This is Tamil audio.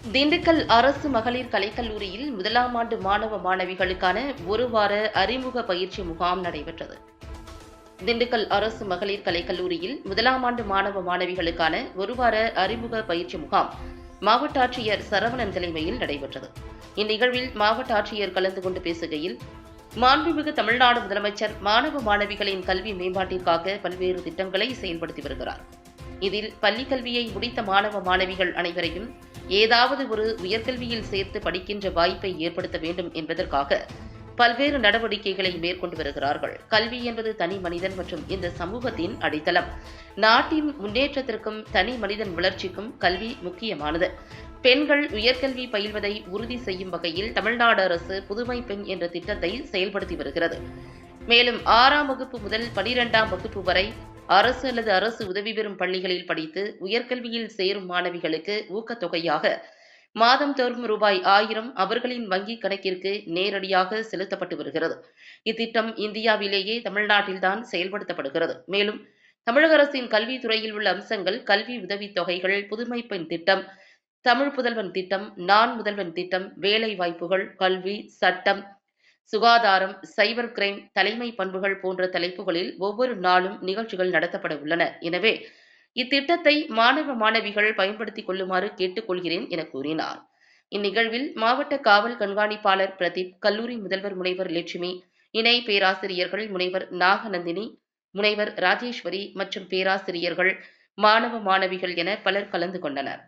திண்டுக்கல் அரசு மகளிர் கலைக்கல்லூரியில் முதலாம் ஆண்டு மாணவ மாணவிகளுக்கான ஒரு வார அறிமுக பயிற்சி முகாம் நடைபெற்றது. திண்டுக்கல் அரசு மகளிர் கலைக்கல்லூரியில் முதலாம் ஆண்டு மாணவ மாணவிகளுக்கான ஒரு வார அறிமுக பயிற்சி முகாம் மாவட்ட ஆட்சியர் சரவணன் தலைமையில் நடைபெற்றது. இந்நிகழ்வில் மாவட்ட ஆட்சியர் கலந்து கொண்டு பேசுகையில், மாண்புமிகு தமிழ்நாடு முதலமைச்சர் மாணவ மாணவிகளின் கல்வி மேம்பாட்டிற்காக பல்வேறு திட்டங்களை செயல்படுத்தி வருகிறார். இதில் பள்ளிக் கல்வியை முடித்த மாணவ மாணவிகள் அனைவரையும் ஏதாவது ஒரு உயர்கல்வியில் சேர்த்து படிக்கின்ற வாய்ப்பை ஏற்படுத்த வேண்டும் என்பதற்காக பல்வேறு நடவடிக்கைகளை மேற்கொண்டு வருகிறார்கள். கல்வி என்பது தனி மனிதன் மற்றும் இந்த சமூகத்தின் அடித்தளம். நாட்டின் முன்னேற்றத்திற்கும் தனி மனிதன் வளர்ச்சிக்கும் கல்வி முக்கியமானது. பெண்கள் உயர்கல்வி பயில்வதை உறுதி செய்யும் வகையில் தமிழ்நாடு அரசு புதுமை பெண் என்ற திட்டத்தை செயல்படுத்தி வருகிறது. மேலும் 6ஆம் வகுப்பு முதல் 12ஆம் வகுப்பு வரை அரசு அல்லது அரசு உதவி பெறும் பள்ளிகளில் படித்து உயர்கல்வியில் சேரும் மாணவிகளுக்கு ஊக்கத்தொகையாக மாதந்தோறும் ரூபாய் 1000 அவர்களின் வங்கிக் கணக்கிற்கு நேரடியாக செலுத்தப்பட்டு வருகிறது. இத்திட்டம் இந்தியாவிலேயே தமிழ்நாட்டில்தான் செயல்படுத்தப்படுகிறது. மேலும் தமிழக அரசின் கல்வித்துறையில் உள்ள அம்சங்கள் கல்வி உதவித் தொகைகள், புதுமை பெண் திட்டம், தமிழ் புதல்வன் திட்டம், நான் முதல்வன் திட்டம், வேலை வாய்ப்புகள், கல்வி, சட்டம், சுகாதாரம், சைபர் கிரைம், தலைமை பண்புகள் போன்ற தலைப்புகளில் ஒவ்வொரு நாளும் நிகழ்ச்சிகள் நடத்தப்பட உள்ளன. எனவே இத்திட்டத்தை மாணவ மாணவிகள் பயன்படுத்திக் கொள்ளுமாறு கேட்டுக் கொள்கிறேன் என கூறினார். இந்நிகழ்வில் மாவட்ட காவல் கண்காணிப்பாளர் பிரதீப், கல்லூரி முதல்வர் முனைவர் லட்சுமி, இணை பேராசிரியர்கள் முனைவர் நாகநந்தினி, முனைவர் ராஜேஸ்வரி மற்றும் பேராசிரியர்கள், மாணவ மாணவிகள் என பலர் கலந்து கொண்டனர்.